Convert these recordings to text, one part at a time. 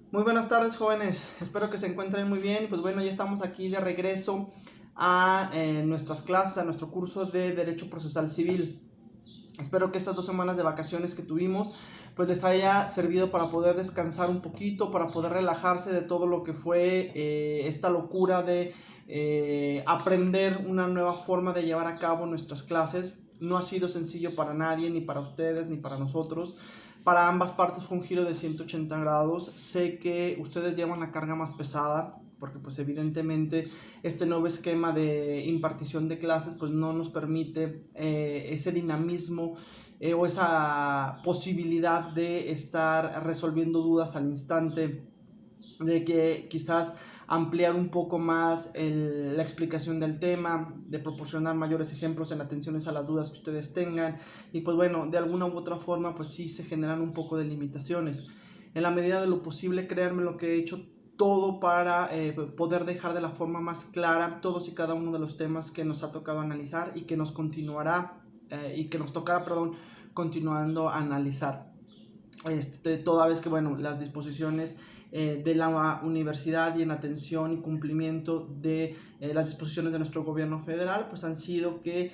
Muy buenas tardes, jóvenes, espero que se encuentren muy bien. Pues bueno, ya estamos aquí de regreso a nuestras clases, a nuestro curso de Derecho Procesal Civil. Espero que estas 2 semanas de vacaciones que tuvimos pues les haya servido para poder descansar un poquito, para poder relajarse de todo lo que fue esta locura de aprender una nueva forma de llevar a cabo nuestras clases. No ha sido sencillo para nadie, ni para ustedes, ni para nosotros. Para ambas partes fue un giro de 180 grados. Sé que ustedes llevan la carga más pesada, porque pues evidentemente este nuevo esquema de impartición de clases pues no nos permite ese dinamismo o esa posibilidad de estar resolviendo dudas al instante, de que quizás ampliar un poco más la explicación del tema, de proporcionar mayores ejemplos en atenciones a las dudas que ustedes tengan, y pues bueno, de alguna u otra forma pues sí se generan un poco de limitaciones. En la medida de lo posible, créanme lo que he hecho todo para poder dejar de la forma más clara todos y cada uno de los temas que nos ha tocado analizar y que nos continuará y que nos tocará, perdón, continuando a analizar. Toda vez que, bueno, las disposiciones de la universidad y en atención y cumplimiento de las disposiciones de nuestro gobierno federal, pues han sido que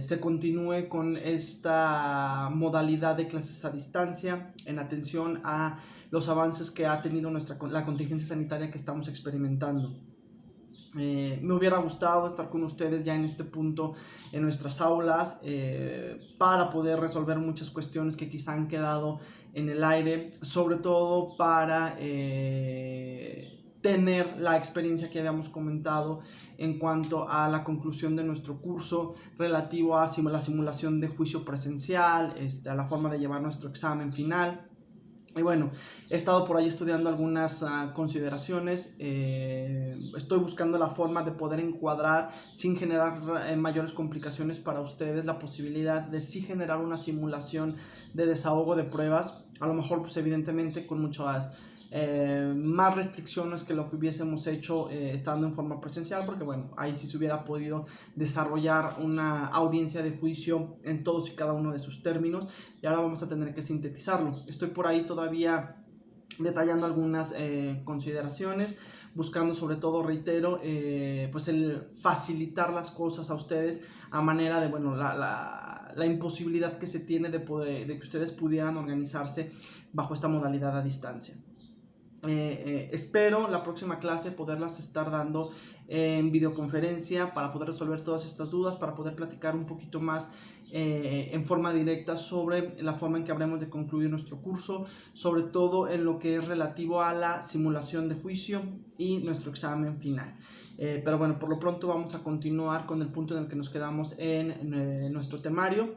se continúe con esta modalidad de clases a distancia en atención a los avances que ha tenido la contingencia sanitaria que estamos experimentando. Me hubiera gustado estar con ustedes ya en este punto en nuestras aulas para poder resolver muchas cuestiones que quizá han quedado en el aire, sobre todo para tener la experiencia que habíamos comentado en cuanto a la conclusión de nuestro curso relativo a la simulación de juicio presencial, a la forma de llevar nuestro examen final. Y bueno, he estado por ahí estudiando algunas consideraciones. Estoy buscando la forma de poder encuadrar sin generar mayores complicaciones para ustedes la posibilidad de sí generar una simulación de desahogo de pruebas. A lo mejor pues evidentemente con muchas más restricciones que lo que hubiésemos hecho estando en forma presencial, porque bueno, ahí sí se hubiera podido desarrollar una audiencia de juicio en todos y cada uno de sus términos, y ahora vamos a tener que sintetizarlo. Estoy por ahí todavía detallando algunas consideraciones, buscando sobre todo, reitero, pues el facilitar las cosas a ustedes a manera de, bueno, la imposibilidad que se tiene de que ustedes pudieran organizarse bajo esta modalidad a distancia. Espero la próxima clase poderlas estar dando en videoconferencia para poder resolver todas estas dudas, para poder platicar un poquito más en forma directa sobre la forma en que habremos de concluir nuestro curso, sobre todo en lo que es relativo a la simulación de juicio y nuestro examen final. Pero bueno, por lo pronto vamos a continuar con el punto en el que nos quedamos en nuestro temario.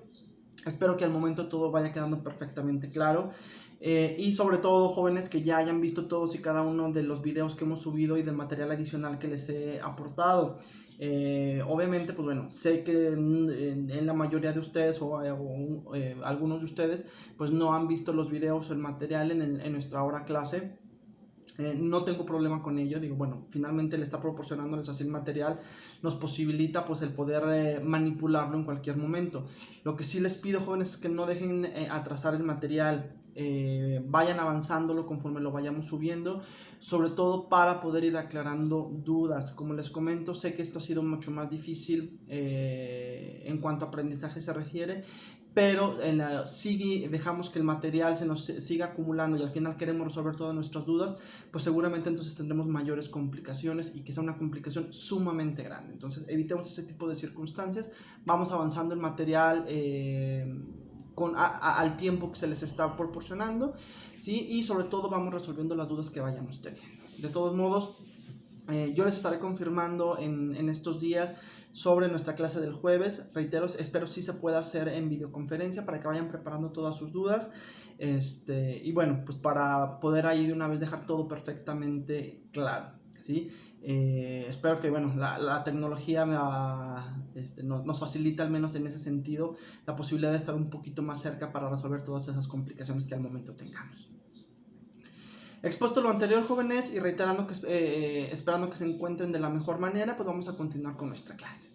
Espero que al momento todo vaya quedando perfectamente claro. Y sobre todo, jóvenes, que ya hayan visto todos y cada uno de los videos que hemos subido y del material adicional que les he aportado. Obviamente, pues bueno, sé que en la mayoría de ustedes o algunos de ustedes pues no han visto los videos o el material en nuestra hora clase. No tengo problema con ello, digo, bueno, finalmente le está proporcionándoles así el material, nos posibilita pues el poder manipularlo en cualquier momento. Lo que sí les pido, jóvenes, es que no dejen atrasar el material, vayan avanzándolo conforme lo vayamos subiendo, sobre todo para poder ir aclarando dudas. Como les comento, sé que esto ha sido mucho más difícil en cuanto a aprendizaje se refiere, pero si dejamos que el material se nos siga acumulando y al final queremos resolver todas nuestras dudas, pues seguramente entonces tendremos mayores complicaciones y que sea una complicación sumamente grande. Entonces evitemos ese tipo de circunstancias, vamos avanzando el material al tiempo que se les está proporcionando, ¿sí? Y sobre todo vamos resolviendo las dudas que vayamos teniendo. De todos modos, yo les estaré confirmando en estos días sobre nuestra clase del jueves. Reitero, espero sí se pueda hacer en videoconferencia para que vayan preparando todas sus dudas. Y bueno, pues para poder ahí de una vez dejar todo perfectamente claro, ¿sí? Espero que, bueno, la tecnología nos facilita, al menos en ese sentido, la posibilidad de estar un poquito más cerca para resolver todas esas complicaciones que al momento tengamos. Expuesto lo anterior, jóvenes, y reiterando esperando que se encuentren de la mejor manera, pues vamos a continuar con nuestra clase.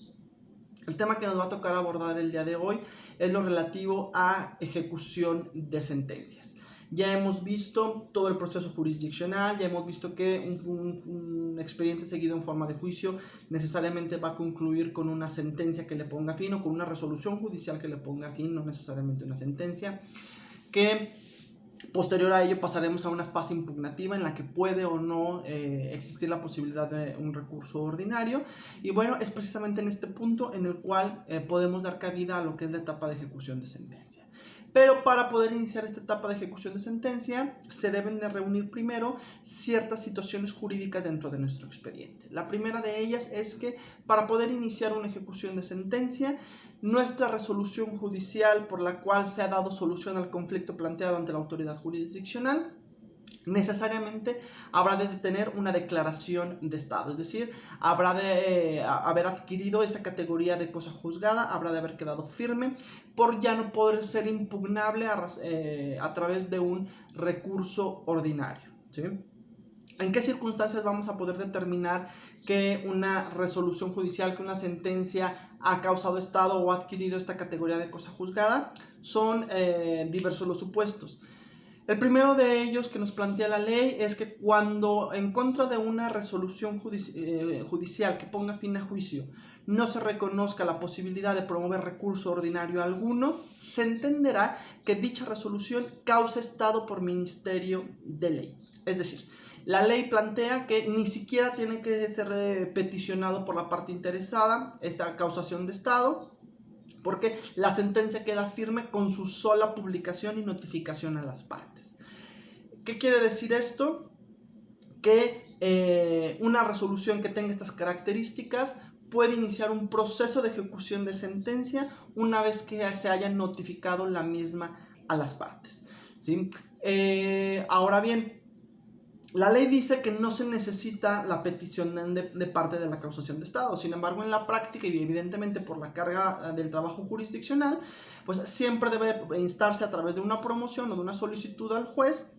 El tema que nos va a tocar abordar el día de hoy es lo relativo a ejecución de sentencias. Ya hemos visto todo el proceso jurisdiccional, ya hemos visto que un expediente seguido en forma de juicio necesariamente va a concluir con una sentencia que le ponga fin o con una resolución judicial que le ponga fin, no necesariamente una sentencia, que posterior a ello pasaremos a una fase impugnativa en la que puede o no existir la posibilidad de un recurso ordinario, y bueno, es precisamente en este punto en el cual podemos dar cabida a lo que es la etapa de ejecución de sentencia. Pero para poder iniciar esta etapa de ejecución de sentencia se deben de reunir primero ciertas situaciones jurídicas dentro de nuestro expediente. La primera de ellas es que para poder iniciar una ejecución de sentencia, nuestra resolución judicial por la cual se ha dado solución al conflicto planteado ante la autoridad jurisdiccional necesariamente habrá de tener una declaración de estado, es decir, habrá de haber adquirido esa categoría de cosa juzgada, habrá de haber quedado firme por ya no poder ser impugnable a través de un recurso ordinario, ¿sí? ¿En qué circunstancias vamos a poder determinar que una resolución judicial, que una sentencia ha causado estado o ha adquirido esta categoría de cosa juzgada? Son diversos los supuestos. El primero de ellos que nos plantea la ley es que cuando en contra de una resolución judicial que ponga fin a juicio no se reconozca la posibilidad de promover recurso ordinario alguno, se entenderá que dicha resolución causa estado por ministerio de ley. Es decir, la ley plantea que ni siquiera tiene que ser peticionado por la parte interesada esta causación de estado, porque la sentencia queda firme con su sola publicación y notificación a las partes. ¿Qué quiere decir esto? Que una resolución que tenga estas características puede iniciar un proceso de ejecución de sentencia una vez que se haya notificado la misma a las partes, ¿sí? Ahora bien, la ley dice que no se necesita la petición de parte de la causación de estado. Sin embargo, en la práctica y evidentemente por la carga del trabajo jurisdiccional, pues siempre debe instarse a través de una promoción o de una solicitud al juez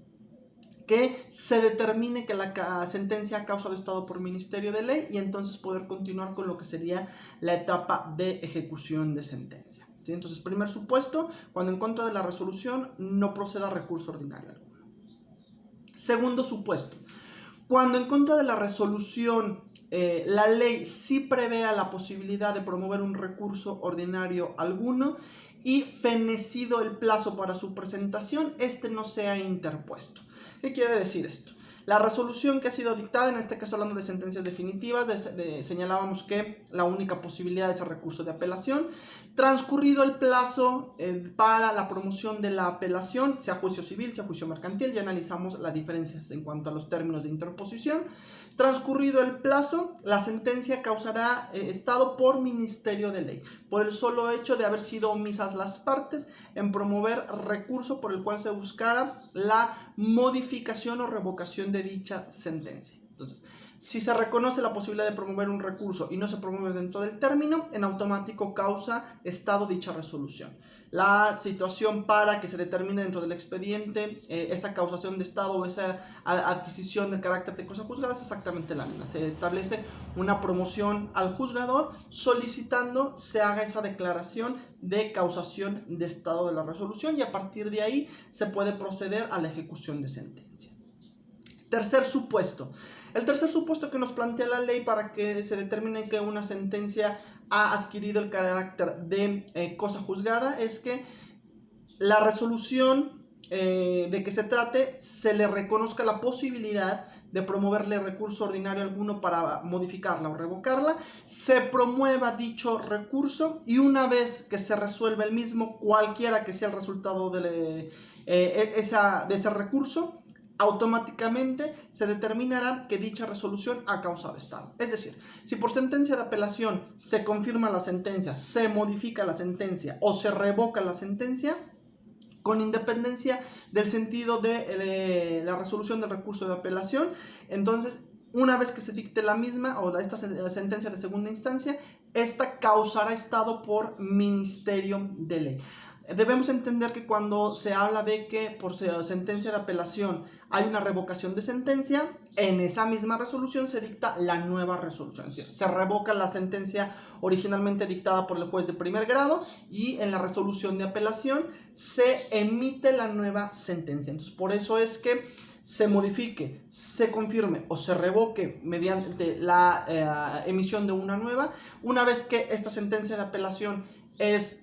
que se determine que la sentencia ha causado estado por ministerio de ley y entonces poder continuar con lo que sería la etapa de ejecución de sentencia, ¿sí? Entonces, primer supuesto, cuando en contra de la resolución no proceda recurso ordinario alguno. Segundo supuesto, cuando en contra de la resolución la ley sí prevea la posibilidad de promover un recurso ordinario alguno y fenecido el plazo para su presentación, este no sea interpuesto. ¿Qué quiere decir esto? La resolución que ha sido dictada, en este caso hablando de sentencias definitivas, señalábamos que la única posibilidad es el recurso de apelación. Transcurrido el plazo para la promoción de la apelación, sea juicio civil, sea juicio mercantil, ya analizamos las diferencias en cuanto a los términos de interposición. Transcurrido el plazo, la sentencia causará estado por ministerio de ley, por el solo hecho de haber sido omisas las partes en promover recurso por el cual se buscara la modificación o revocación de dicha sentencia. Entonces, si se reconoce la posibilidad de promover un recurso y no se promueve dentro del término, en automático causa estado dicha resolución. La situación para que se determine dentro del expediente esa causación de estado o esa adquisición del carácter de cosa juzgada es exactamente la misma. Se establece una promoción al juzgador solicitando se haga esa declaración de causación de estado de la resolución y a partir de ahí se puede proceder a la ejecución de sentencia. Tercer supuesto. El tercer supuesto que nos plantea la ley para que se determine que una sentencia ha adquirido el carácter de cosa juzgada es que la resolución de que se trate se le reconozca la posibilidad de promoverle recurso ordinario alguno para modificarla o revocarla, se promueva dicho recurso y una vez que se resuelve el mismo, cualquiera que sea el resultado de ese recurso, automáticamente se determinará que dicha resolución ha causado estado. Es decir, si por sentencia de apelación se confirma la sentencia, se modifica la sentencia o se revoca la sentencia, con independencia del sentido de la resolución del recurso de apelación, entonces una vez que se dicte la misma o esta sentencia de segunda instancia, esta causará estado por ministerio de ley. Debemos entender que cuando se habla de que por sentencia de apelación hay una revocación de sentencia, en esa misma resolución se dicta la nueva resolución. Es decir, se revoca la sentencia originalmente dictada por el juez de primer grado y en la resolución de apelación se emite la nueva sentencia. Entonces, por eso es que se modifique, se confirme o se revoque mediante la emisión de una nueva, una vez que esta sentencia de apelación es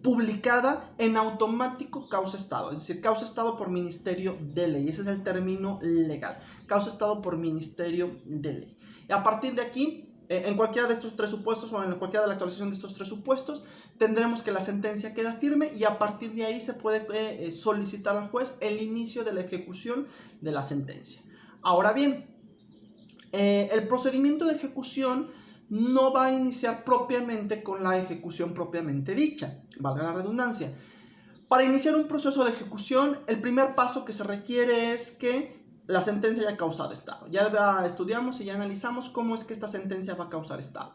publicada, en automático causa estado, es decir, causa estado por ministerio de ley. Ese es el término legal, causa estado por ministerio de ley. Y a partir de aquí, en cualquiera de estos tres supuestos o en cualquiera de la actualización de estos tres supuestos, tendremos que la sentencia queda firme y a partir de ahí se puede solicitar al juez el inicio de la ejecución de la sentencia. Ahora bien, el procedimiento de ejecución no va a iniciar propiamente con la ejecución propiamente dicha, valga la redundancia. Para iniciar un proceso de ejecución, el primer paso que se requiere es que la sentencia haya causado estado. Ya estudiamos y ya analizamos cómo es que esta sentencia va a causar estado.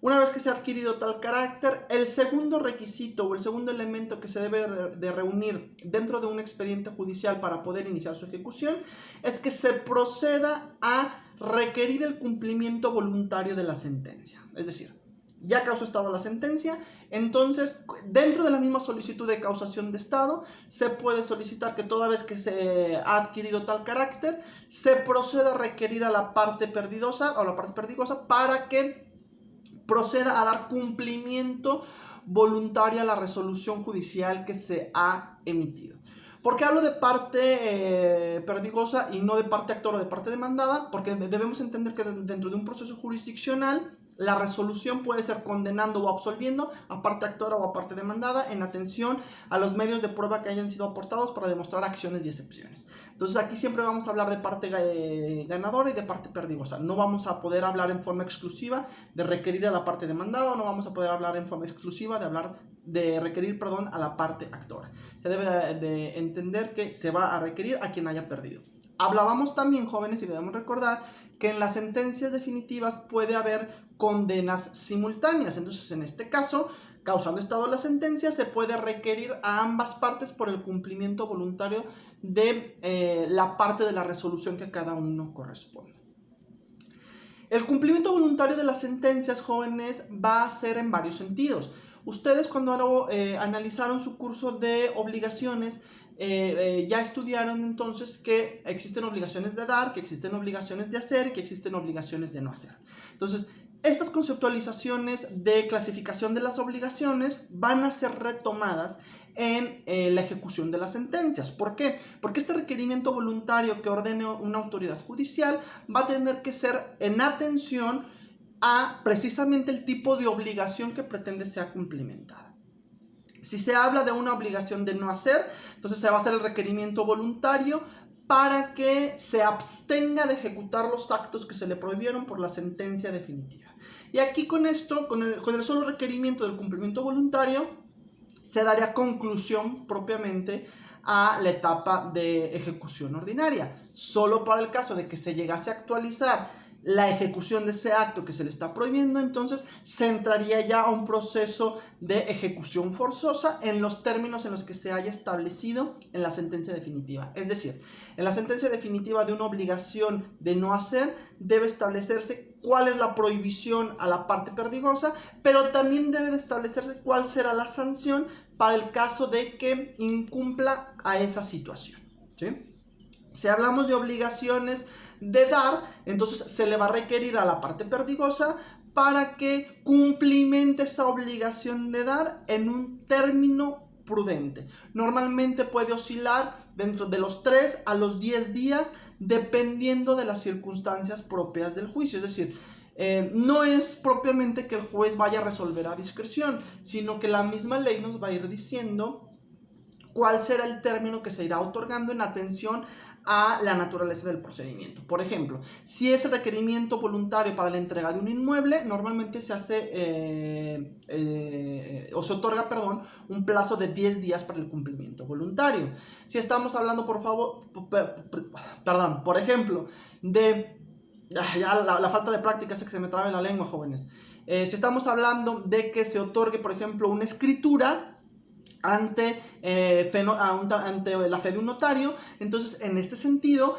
Una vez que se ha adquirido tal carácter, el segundo requisito o el segundo elemento que se debe de reunir dentro de un expediente judicial para poder iniciar su ejecución es que se proceda a requerir el cumplimiento voluntario de la sentencia. Es decir, ya causó estado la sentencia, entonces dentro de la misma solicitud de causación de estado se puede solicitar que toda vez que se ha adquirido tal carácter, se proceda a requerir a la parte perdidosa o la parte perdigosa para que proceda a dar cumplimiento voluntario a la resolución judicial que se ha emitido. ¿Por qué hablo de parte perdigosa y no de parte actora o de parte demandada? Porque debemos entender que dentro de un proceso jurisdiccional la resolución puede ser condenando o absolviendo a parte actora o a parte demandada en atención a los medios de prueba que hayan sido aportados para demostrar acciones y excepciones. Entonces aquí siempre vamos a hablar de parte ganadora y de parte perdigosa. No vamos a poder hablar en forma exclusiva de requerir a la parte demandada, o no vamos a poder hablar en forma exclusiva de requerir a la parte actora. Se debe de entender que se va a requerir a quien haya perdido. Hablábamos también, jóvenes, y debemos recordar que en las sentencias definitivas puede haber condenas simultáneas. Entonces, en este caso, causando estado la sentencia, se puede requerir a ambas partes por el cumplimiento voluntario de la parte de la resolución que a cada uno corresponde. El cumplimiento voluntario de las sentencias, jóvenes, va a ser en varios sentidos. Ustedes cuando analizaron su curso de obligaciones, ya estudiaron entonces que existen obligaciones de dar, que existen obligaciones de hacer y que existen obligaciones de no hacer. Entonces, estas conceptualizaciones de clasificación de las obligaciones van a ser retomadas en la ejecución de las sentencias. ¿Por qué? Porque este requerimiento voluntario que ordene una autoridad judicial va a tener que ser en atención a precisamente el tipo de obligación que pretende sea cumplimentada. Si se habla de una obligación de no hacer, entonces se va a hacer el requerimiento voluntario para que se abstenga de ejecutar los actos que se le prohibieron por la sentencia definitiva. Y aquí con esto, con el solo requerimiento del cumplimiento voluntario, se daría conclusión propiamente a la etapa de ejecución ordinaria. Solo para el caso de que se llegase a actualizar la ejecución de ese acto que se le está prohibiendo, entonces se entraría ya a un proceso de ejecución forzosa en los términos en los que se haya establecido en la sentencia definitiva. Es decir, en la sentencia definitiva de una obligación de no hacer, debe establecerse cuál es la prohibición a la parte perdigosa, pero también debe de establecerse cuál será la sanción para el caso de que incumpla a esa situación, ¿sí? Si hablamos de obligaciones de dar, entonces se le va a requerir a la parte perdigosa para que cumplimente esa obligación de dar en un término prudente. Normalmente puede oscilar dentro de los 3 a los 10 días, dependiendo de las circunstancias propias del juicio. Es decir, no es propiamente que el juez vaya a resolver a discreción, sino que la misma ley nos va a ir diciendo cuál será el término que se irá otorgando en atención a la naturaleza del procedimiento. Por ejemplo, si es requerimiento voluntario para la entrega de un inmueble, normalmente se hace o se otorga, un plazo de 10 días para el cumplimiento voluntario. Si estamos hablando, por ejemplo, de ya la falta de práctica hace que se me trabe la lengua, jóvenes. Si estamos hablando de que se otorgue, por ejemplo, una escritura, ante la fe de un notario. Entonces, en este sentido,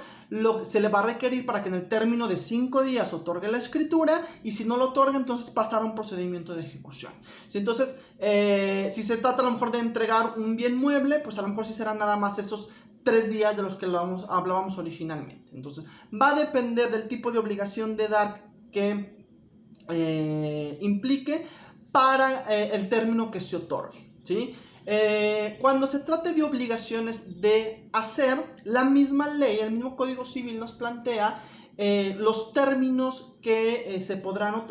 se le va a requerir para que en el término de 5 días otorgue la escritura, y si no lo otorga, entonces pasar a un procedimiento de ejecución. Entonces, si se trata a lo mejor de entregar un bien mueble, pues a lo mejor sí serán nada más esos 3 días de los que hablábamos originalmente. Entonces, va a depender del tipo de obligación de dar que implique para el término que se otorgue, ¿sí? Cuando se trate de obligaciones de hacer, la misma ley, el mismo Código Civil nos plantea los términos que se podrán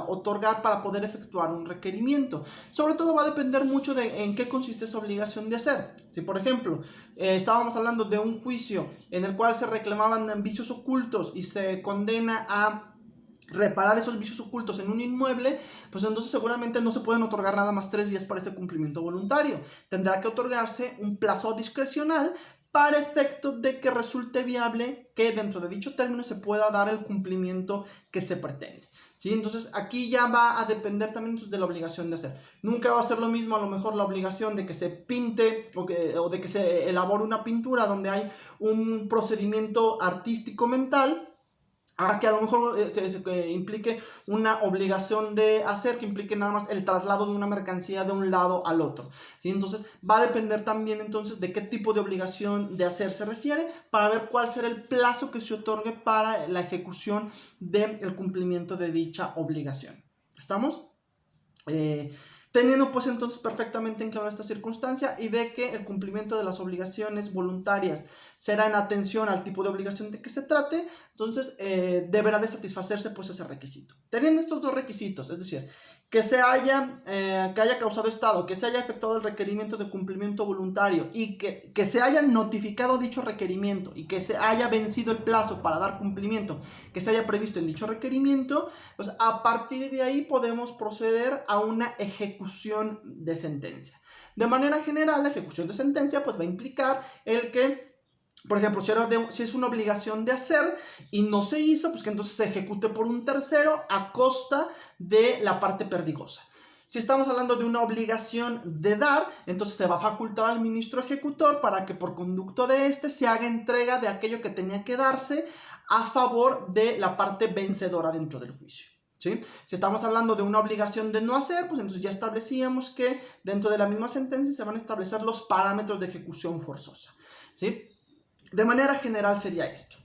otorgar para poder efectuar un requerimiento. Sobre todo va a depender mucho de en qué consiste esa obligación de hacer. Si por ejemplo estábamos hablando de un juicio en el cual se reclamaban vicios ocultos y se condena a reparar esos vicios ocultos en un inmueble, pues entonces seguramente no se pueden otorgar nada más 3 días para ese cumplimiento voluntario. Tendrá que otorgarse un plazo discrecional para efecto de que resulte viable que dentro de dicho término se pueda dar el cumplimiento que se pretende, ¿sí? Entonces aquí ya va a depender también de la obligación de hacer. Nunca va a ser lo mismo a lo mejor la obligación de que se pinte o de que se elabore una pintura donde hay un procedimiento artístico mental, a que a lo mejor implique una obligación de hacer, que implique nada más el traslado de una mercancía de un lado al otro, ¿sí? Entonces va a depender también entonces de qué tipo de obligación de hacer se refiere, para ver cuál será el plazo que se otorgue para la ejecución del cumplimiento de dicha obligación. ¿Estamos? Teniendo pues entonces perfectamente en claro esta circunstancia y de que el cumplimiento de las obligaciones voluntarias será en atención al tipo de obligación de que se trate, entonces deberá de satisfacerse pues ese requisito. Teniendo estos dos requisitos, es decir, que haya causado estado, que se haya efectuado el requerimiento de cumplimiento voluntario y que se haya notificado dicho requerimiento y que se haya vencido el plazo para dar cumplimiento que se haya previsto en dicho requerimiento, pues a partir de ahí podemos proceder a una ejecución de sentencia. De manera general, la ejecución de sentencia pues va a implicar el que, por ejemplo, si es una obligación de hacer y no se hizo, pues que entonces se ejecute por un tercero a costa de la parte perdigosa. Si estamos hablando de una obligación de dar, entonces se va a facultar al ministro ejecutor para que por conducto de este se haga entrega de aquello que tenía que darse a favor de la parte vencedora dentro del juicio, ¿sí? Si estamos hablando de una obligación de no hacer, pues entonces ya establecíamos que dentro de la misma sentencia se van a establecer los parámetros de ejecución forzosa, ¿sí? De manera general sería esto.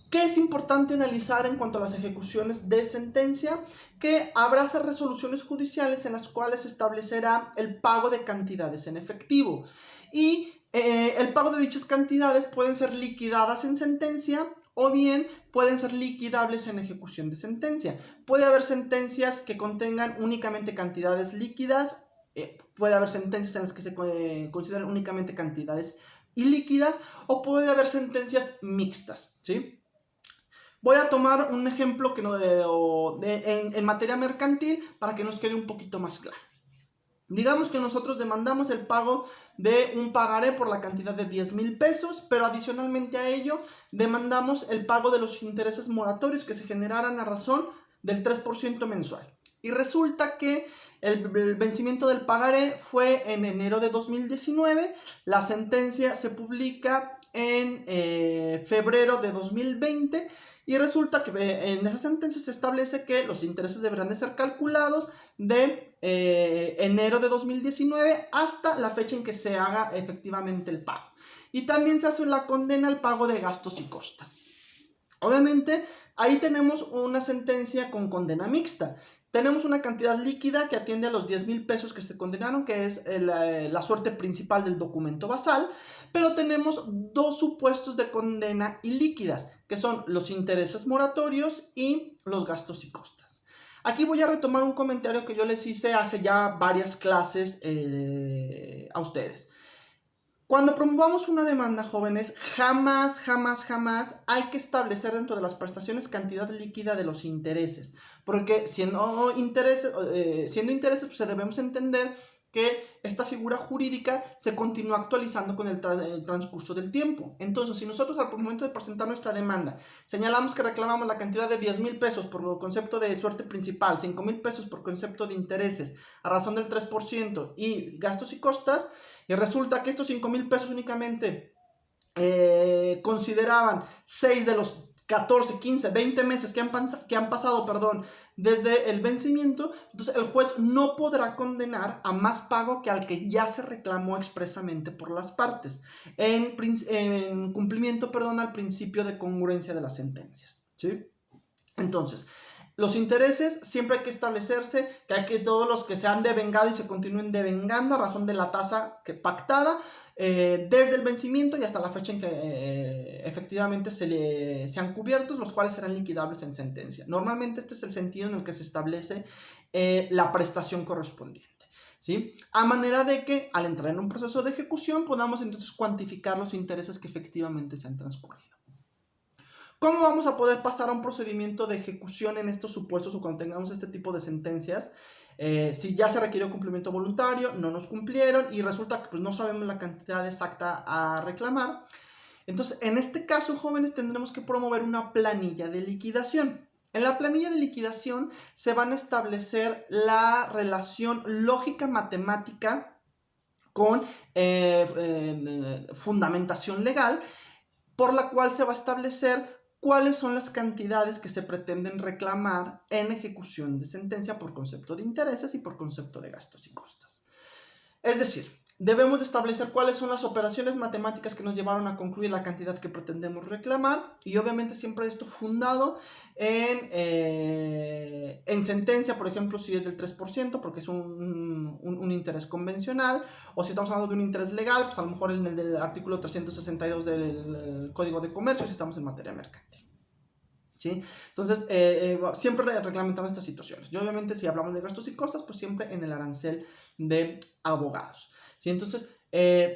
¿Qué es importante analizar en cuanto a las ejecuciones de sentencia? Que habrá resoluciones judiciales en las cuales se establecerá el pago de cantidades en efectivo. Y el pago de dichas cantidades pueden ser liquidadas en sentencia o bien pueden ser liquidables en ejecución de sentencia. Puede haber sentencias que contengan únicamente cantidades líquidas, puede haber sentencias en las que se consideran únicamente cantidades ilíquidas, o puede haber sentencias mixtas, ¿sí? Voy a tomar un ejemplo en materia mercantil para que nos quede un poquito más claro. Digamos que nosotros demandamos el pago de un pagaré por la cantidad de 10,000 pesos, pero adicionalmente a ello demandamos el pago de los intereses moratorios que se generaran a razón del 3% mensual. Y resulta que el vencimiento del pagaré fue en enero de 2019, la sentencia se publica en febrero de 2020 y resulta que en esa sentencia se establece que los intereses deberán de ser calculados de enero de 2019 hasta la fecha en que se haga efectivamente el pago. Y también se hace la condena al pago de gastos y costas. Obviamente, ahí tenemos una sentencia con condena mixta. Tenemos una cantidad líquida que atiende a los 10,000 pesos que se condenaron, que es la suerte principal del documento basal, pero tenemos dos supuestos de condena ilíquidas, que son los intereses moratorios y los gastos y costas. Aquí voy a retomar un comentario que yo les hice hace ya varias clases a ustedes. Cuando promovamos una demanda, jóvenes, jamás hay que establecer dentro de las prestaciones cantidad líquida de los intereses, porque siendo intereses, pues debemos entender que esta figura jurídica se continúa actualizando con el transcurso del tiempo. Entonces, si nosotros al momento de presentar nuestra demanda señalamos que reclamamos la cantidad de 10,000 pesos por concepto de suerte principal, 5,000 pesos por concepto de intereses a razón del 3% y gastos y costas, y resulta que estos 5,000 pesos únicamente consideraban 6 de los 14, 15, 20 meses que han pasado, desde el vencimiento, entonces el juez no podrá condenar a más pago que al que ya se reclamó expresamente por las partes, en cumplimiento, al principio de congruencia de las sentencias, ¿sí? Entonces, los intereses siempre hay que establecerse que hay que todos los que se han devengado y se continúen devengando a razón de la tasa pactada desde el vencimiento y hasta la fecha en que efectivamente sean cubiertos, los cuales serán liquidables en sentencia. Normalmente este es el sentido en el que se establece la prestación correspondiente, ¿sí? A manera de que al entrar en un proceso de ejecución podamos entonces cuantificar los intereses que efectivamente se han transcurrido. ¿Cómo vamos a poder pasar a un procedimiento de ejecución en estos supuestos o cuando tengamos este tipo de sentencias? Si ya se requirió cumplimiento voluntario, no nos cumplieron y resulta que pues, no sabemos la cantidad exacta a reclamar. Entonces, en este caso, jóvenes, tendremos que promover una planilla de liquidación. En la planilla de liquidación se van a establecer la relación lógica matemática con fundamentación legal, por la cual se va a establecer cuáles son las cantidades que se pretenden reclamar en ejecución de sentencia por concepto de intereses y por concepto de gastos y costas. Es decir, debemos de establecer cuáles son las operaciones matemáticas que nos llevaron a concluir la cantidad que pretendemos reclamar y obviamente siempre esto fundado en sentencia, por ejemplo, si es del 3%, porque es un interés convencional, o si estamos hablando de un interés legal, pues a lo mejor en el del artículo 362 del Código de Comercio, si estamos en materia mercantil. ¿Sí? Entonces, siempre reglamentando estas situaciones. Y obviamente, si hablamos de gastos y costas, pues siempre en el arancel de abogados. ¿Sí? Entonces,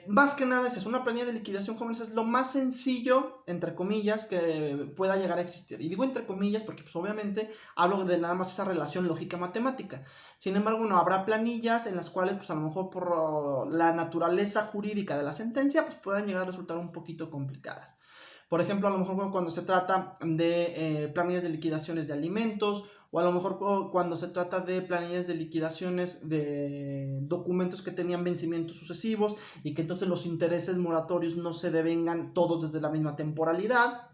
más que nada es una planilla de liquidación, jóvenes, es lo más sencillo, entre comillas, que pueda llegar a existir. Y digo entre comillas porque pues obviamente hablo de nada más esa relación lógica matemática. Sin embargo, no habrá planillas en las cuales pues a lo mejor por la naturaleza jurídica de la sentencia pues puedan llegar a resultar un poquito complicadas. Por ejemplo, a lo mejor cuando se trata de planillas de liquidaciones de alimentos, o a lo mejor cuando se trata de planillas de liquidaciones de documentos que tenían vencimientos sucesivos y que entonces los intereses moratorios no se devengan todos desde la misma temporalidad.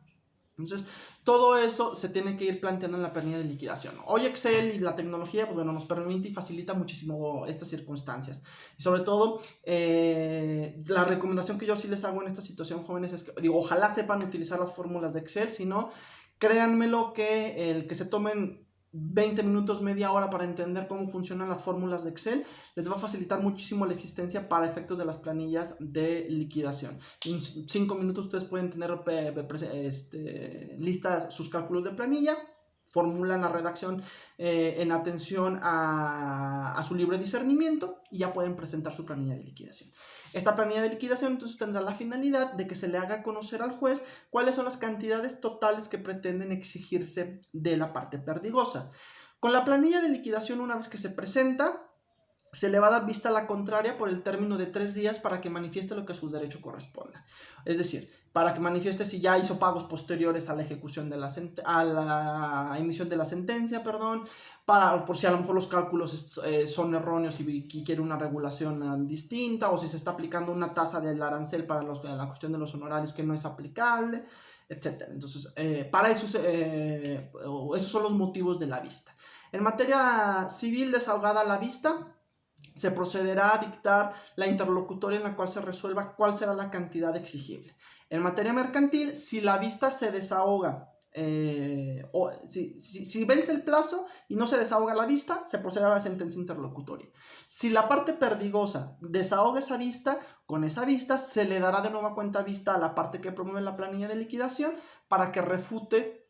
Entonces, todo eso se tiene que ir planteando en la planilla de liquidación. Hoy Excel y la tecnología, pues bueno, nos permite y facilita muchísimo estas circunstancias. Y sobre todo, la recomendación que yo sí les hago en esta situación, jóvenes, es que, digo, ojalá sepan utilizar las fórmulas de Excel, si no, créanmelo que el que se tomen 20 minutos, media hora para entender cómo funcionan las fórmulas de Excel, les va a facilitar muchísimo la existencia para efectos de las planillas de liquidación. En 5 minutos ustedes pueden tener listas sus cálculos de planilla, formulan la redacción en atención a su libre discernimiento y ya pueden presentar su planilla de liquidación. Esta planilla de liquidación entonces tendrá la finalidad de que se le haga conocer al juez cuáles son las cantidades totales que pretenden exigirse de la parte perdigosa. Con la planilla de liquidación, una vez que se presenta, se le va a dar vista a la contraria por el término de 3 días para que manifieste lo que a su derecho corresponda. Es decir, para que manifieste si ya hizo pagos posteriores a la ejecución de a la emisión de la sentencia, por si a lo mejor los cálculos son erróneos y quiere una regulación distinta, o si se está aplicando una tasa del arancel para la cuestión de los honorarios que no es aplicable, etc. Entonces, para eso, esos son los motivos de la vista. En materia civil desahogada la vista, se procederá a dictar la interlocutoria en la cual se resuelva cuál será la cantidad exigible. En materia mercantil, si la vista se desahoga, o si vence el plazo y no se desahoga la vista, se procede a la sentencia interlocutoria. Si la parte perdigosa desahoga esa vista, con esa vista se le dará de nueva cuenta vista a la parte que promueve la planilla de liquidación para que refute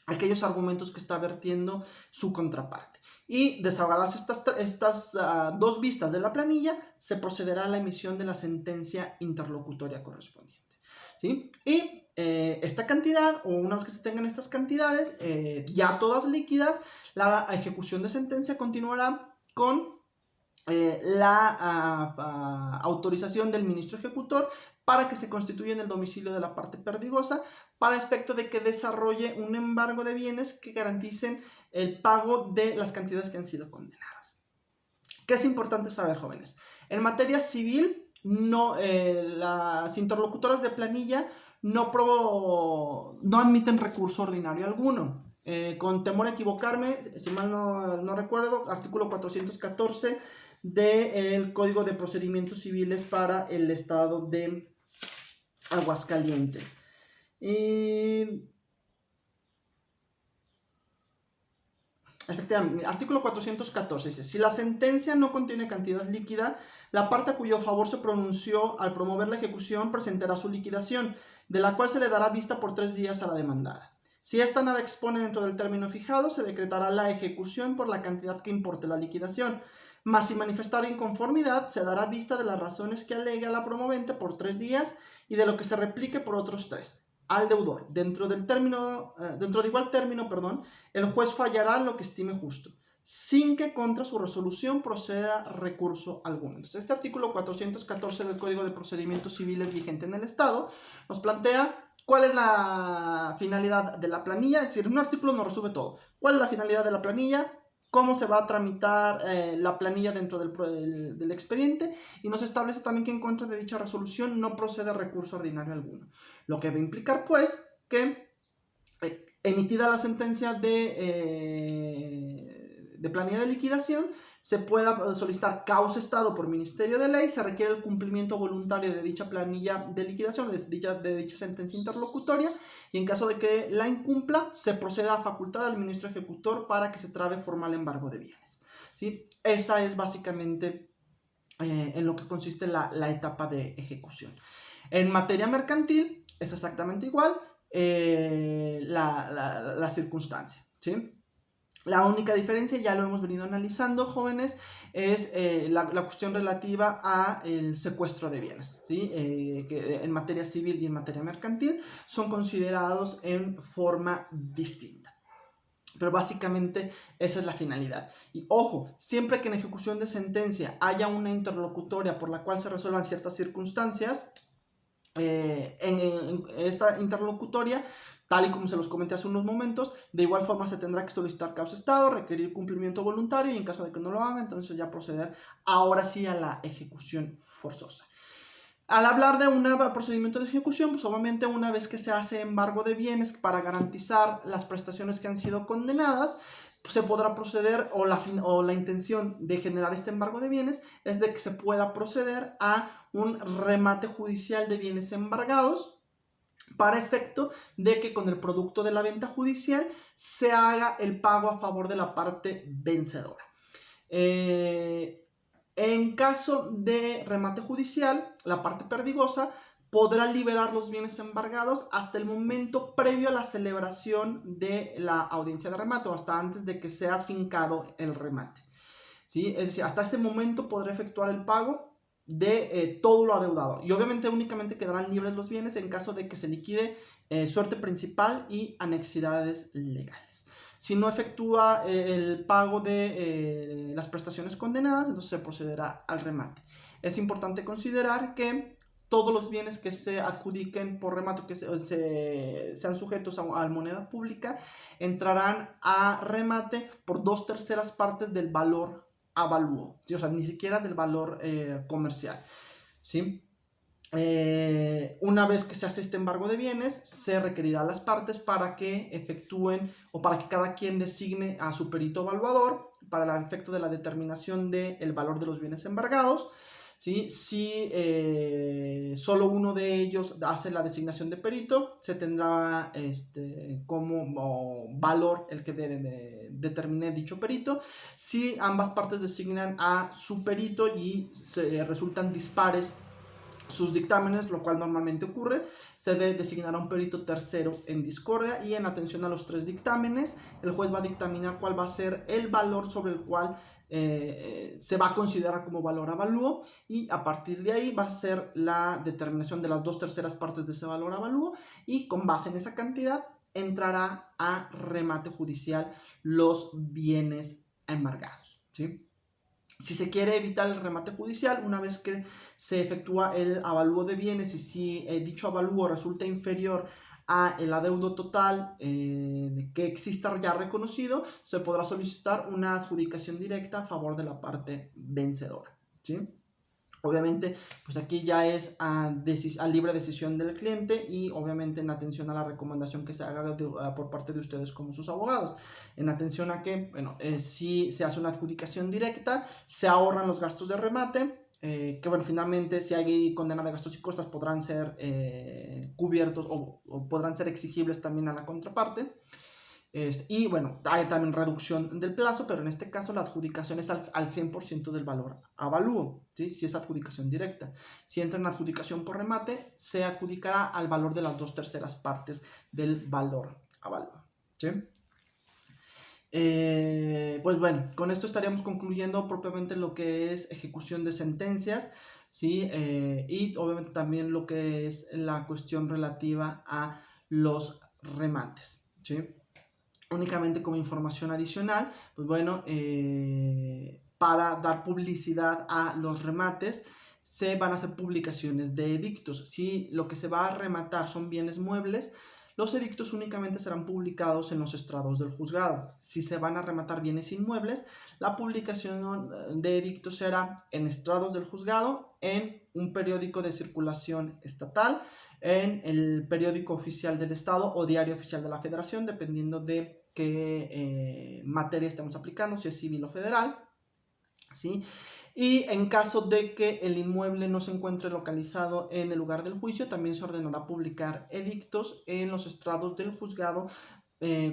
aquellos argumentos que está vertiendo su contraparte. Y desahogadas estas dos vistas de la planilla, se procederá a la emisión de la sentencia interlocutoria correspondiente. ¿Sí? Y esta cantidad, o una vez que se tengan estas cantidades, ya todas líquidas, la ejecución de sentencia continuará con la autorización del ministro ejecutor para que se constituya en el domicilio de la parte perdigosa, para efecto de que desarrolle un embargo de bienes que garanticen el pago de las cantidades que han sido condenadas. ¿Qué es importante saber, jóvenes? En materia civil, las interlocutoras de planilla no admiten recurso ordinario alguno. Con temor a equivocarme, si mal no recuerdo, artículo 414 del Código de Procedimientos Civiles para el Estado de Aguascalientes. Efectivamente, artículo 414 dice: si la sentencia no contiene cantidad líquida, la parte a cuyo favor se pronunció al promover la ejecución presentará su liquidación, de la cual se le dará vista por 3 días a la demandada. Si esta nada expone dentro del término fijado, se decretará la ejecución por la cantidad que importe la liquidación. Mas si manifestar inconformidad, se dará vista de las razones que alegue la promovente por 3 días y de lo que se replique por otros 3 al deudor. Dentro de igual término, el juez fallará lo que estime justo, sin que contra su resolución proceda recurso alguno. Entonces, este artículo 414 del Código de Procedimientos Civiles vigente en el Estado nos plantea cuál es la finalidad de la planilla. Es decir, un artículo nos resume todo. ¿Cuál es la finalidad de la planilla? Cómo se va a tramitar la planilla dentro del expediente, y nos establece también que en contra de dicha resolución no procede recurso ordinario alguno. Lo que va a implicar, pues, que emitida la sentencia de planilla de liquidación, se pueda solicitar causa estado por Ministerio de Ley, se requiere el cumplimiento voluntario de dicha planilla de liquidación, de dicha sentencia interlocutoria, y en caso de que la incumpla, se proceda a facultar al ministro ejecutor para que se trabe formal embargo de bienes. ¿Sí? Esa es básicamente en lo que consiste la etapa de ejecución. En materia mercantil es exactamente igual la circunstancia, ¿sí? La única diferencia, ya lo hemos venido analizando, jóvenes, es la cuestión relativa a el secuestro de bienes, ¿sí? Que en materia civil y en materia mercantil son considerados en forma distinta. Pero básicamente esa es la finalidad. Y ojo, siempre que en ejecución de sentencia haya una interlocutoria por la cual se resuelvan ciertas circunstancias, en esta interlocutoria, tal y como se los comenté hace unos momentos, de igual forma se tendrá que solicitar causa estado, requerir cumplimiento voluntario, y en caso de que no lo haga, entonces ya proceder ahora sí a la ejecución forzosa. Al hablar de un procedimiento de ejecución, pues obviamente una vez que se hace embargo de bienes para garantizar las prestaciones que han sido condenadas, pues se podrá proceder, o la intención de generar este embargo de bienes es de que se pueda proceder a un remate judicial de bienes embargados, para efecto de que con el producto de la venta judicial se haga el pago a favor de la parte vencedora. En caso de remate judicial, la parte perdigosa podrá liberar los bienes embargados hasta el momento previo a la celebración de la audiencia de remate, o hasta antes de que sea afincado el remate, ¿sí? Es decir, hasta este momento podrá efectuar el pago de todo lo adeudado, y obviamente únicamente quedarán libres los bienes en caso de que se liquide suerte principal y anexidades legales. Si no efectúa el pago de las prestaciones condenadas, entonces se procederá al remate. Es importante considerar que todos los bienes que se adjudiquen por remate, que sean sujetos a moneda pública, entrarán a remate por 2/3 partes del valor avalúo, ¿sí? O sea, ni siquiera del valor comercial, ¿sí? Una vez que se hace este embargo de bienes, se requerirá a las partes para que efectúen, o para que cada quien designe a su perito evaluador para el efecto de la determinación del valor de los bienes embargados, ¿sí? Si solo uno de ellos hace la designación de perito, se tendrá como valor el que determine dicho perito. Si ambas partes designan a su perito y resultan dispares sus dictámenes, lo cual normalmente ocurre, se designará un perito tercero en discordia, y en atención a los 3 dictámenes, el juez va a dictaminar cuál va a ser el valor sobre el cual se va a considerar como valor avalúo, y a partir de ahí va a ser la determinación de las 2/3 partes de ese valor avalúo, y con base en esa cantidad entrará a remate judicial los bienes embargados, ¿sí? Si se quiere evitar el remate judicial, una vez que se efectúa el avalúo de bienes, y si dicho avalúo resulta inferior a el adeudo total que exista ya reconocido, se podrá solicitar una adjudicación directa a favor de la parte vencedora, ¿sí? Obviamente, pues aquí ya es a libre decisión del cliente y obviamente en atención a la recomendación que se haga por parte de ustedes como sus abogados. En atención a que, bueno, si se hace una adjudicación directa, se ahorran los gastos de remate, que bueno, finalmente si hay condena de gastos y costas podrán ser cubiertos o podrán ser exigibles también a la contraparte. Y bueno, hay también reducción del plazo, pero en este caso la adjudicación es al 100% del valor avalúo, ¿sí? Si es adjudicación directa. Si entra en adjudicación por remate, se adjudicará al valor de las 2/3 partes del valor avalúo, ¿sí? Pues bueno, con esto estaríamos concluyendo propiamente lo que es ejecución de sentencias, ¿sí? Y obviamente también lo que es la cuestión relativa a los remates, ¿sí? Únicamente como información adicional, pues bueno, para dar publicidad a los remates, se van a hacer publicaciones de edictos. Si lo que se va a rematar son bienes muebles, los edictos únicamente serán publicados en los estrados del juzgado. Si se van a rematar bienes inmuebles, la publicación de edictos será en estrados del juzgado, en un periódico de circulación estatal, en el periódico oficial del estado o diario oficial de la federación, dependiendo de qué materia estamos aplicando, si es civil o federal, ¿sí? Y en caso de que el inmueble no se encuentre localizado en el lugar del juicio, también se ordenará publicar edictos en los estrados del juzgado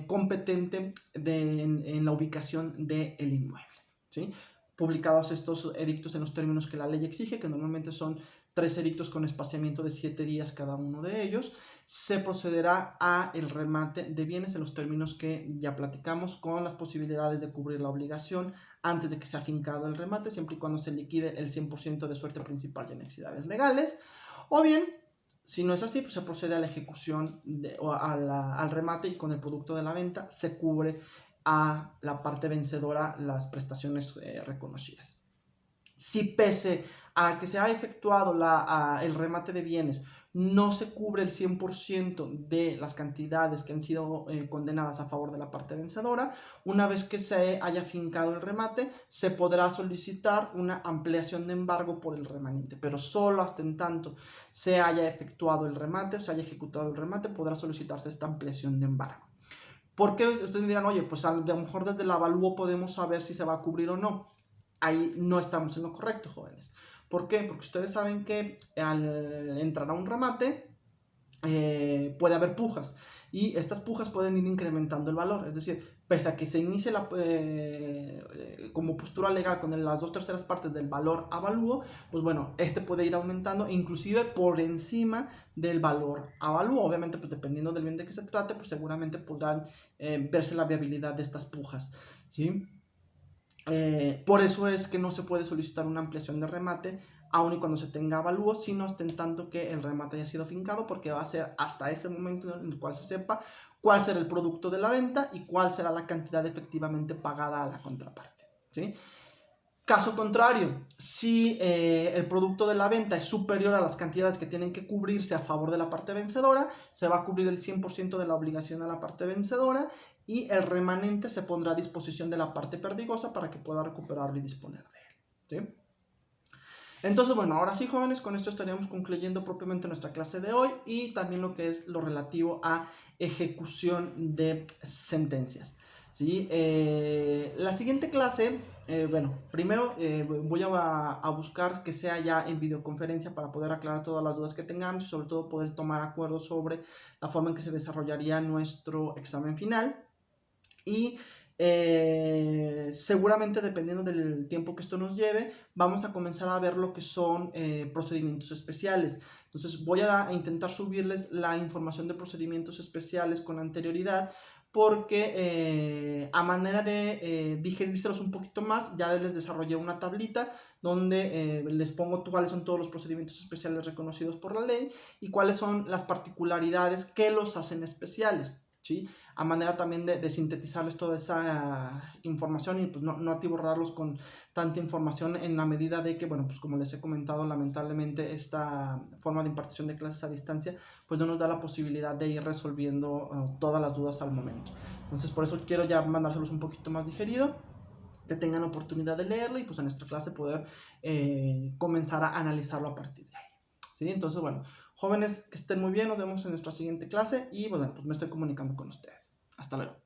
competente en la ubicación del inmueble, ¿sí? Publicados estos edictos en los términos que la ley exige, que normalmente son 3 edictos con espaciamiento de 7 días cada uno de ellos, se procederá a el remate de bienes en los términos que ya platicamos, con las posibilidades de cubrir la obligación antes de que sea afincado el remate, siempre y cuando se liquide el 100% de suerte principal y anexidades legales, o bien, si no es así, pues se procede a la ejecución al remate y con el producto de la venta se cubre a la parte vencedora las prestaciones reconocidas. Si pese a que se ha efectuado el remate de bienes, no se cubre el 100% de las cantidades que han sido condenadas a favor de la parte vencedora, una vez que se haya fincado el remate, se podrá solicitar una ampliación de embargo por el remanente, pero solo hasta en tanto se haya efectuado el remate o se haya ejecutado el remate, podrá solicitarse esta ampliación de embargo. ¿Por qué? Ustedes dirán, oye, pues a lo mejor desde el avalúo podemos saber si se va a cubrir o no. Ahí no estamos en lo correcto, jóvenes. ¿Por qué? Porque ustedes saben que al entrar a un remate puede haber pujas y estas pujas pueden ir incrementando el valor. Es decir, pese a que se inicie como postura legal con las 2/3 partes del valor avalúo, pues bueno, este puede ir aumentando inclusive por encima del valor avalúo. Obviamente, pues dependiendo del bien de que se trate, pues seguramente podrán verse la viabilidad de estas pujas, ¿sí? Por eso es que no se puede solicitar una ampliación de remate aun y cuando se tenga avalúo, sino hasta en tanto que el remate haya sido fincado, porque va a ser hasta ese momento en el cual se sepa cuál será el producto de la venta y cuál será la cantidad efectivamente pagada a la contraparte, ¿sí? Caso contrario, si el producto de la venta es superior a las cantidades que tienen que cubrirse a favor de la parte vencedora, se va a cubrir el 100% de la obligación a la parte vencedora y el remanente se pondrá a disposición de la parte perdigosa para que pueda recuperarlo y disponer de él, ¿sí? Entonces, bueno, ahora sí, jóvenes, con esto estaríamos concluyendo propiamente nuestra clase de hoy y también lo que es lo relativo a ejecución de sentencias, ¿sí? La siguiente clase, bueno, primero voy a buscar que sea ya en videoconferencia para poder aclarar todas las dudas que tengamos y sobre todo poder tomar acuerdos sobre la forma en que se desarrollaría nuestro examen final. Y seguramente dependiendo del tiempo que esto nos lleve, vamos a comenzar a ver lo que son procedimientos especiales. Entonces voy a intentar subirles la información de procedimientos especiales con anterioridad, porque a manera de digerírselos un poquito más, ya les desarrollé una tablita donde les pongo cuáles son todos los procedimientos especiales reconocidos por la ley y cuáles son las particularidades que los hacen especiales, ¿sí? A manera también de sintetizarles toda esa información y pues no atiborrarlos con tanta información, en la medida de que, bueno, pues como les he comentado, lamentablemente esta forma de impartición de clases a distancia pues no nos da la posibilidad de ir resolviendo todas las dudas al momento. Entonces por eso quiero ya mandárselos un poquito más digerido. que tengan oportunidad de leerlo y pues en nuestra clase poder comenzar a analizarlo a partir de ahí. ¿Sí? Entonces, bueno, jóvenes, que estén muy bien, nos vemos en nuestra siguiente clase y bueno, pues me estoy comunicando con ustedes. Hasta luego.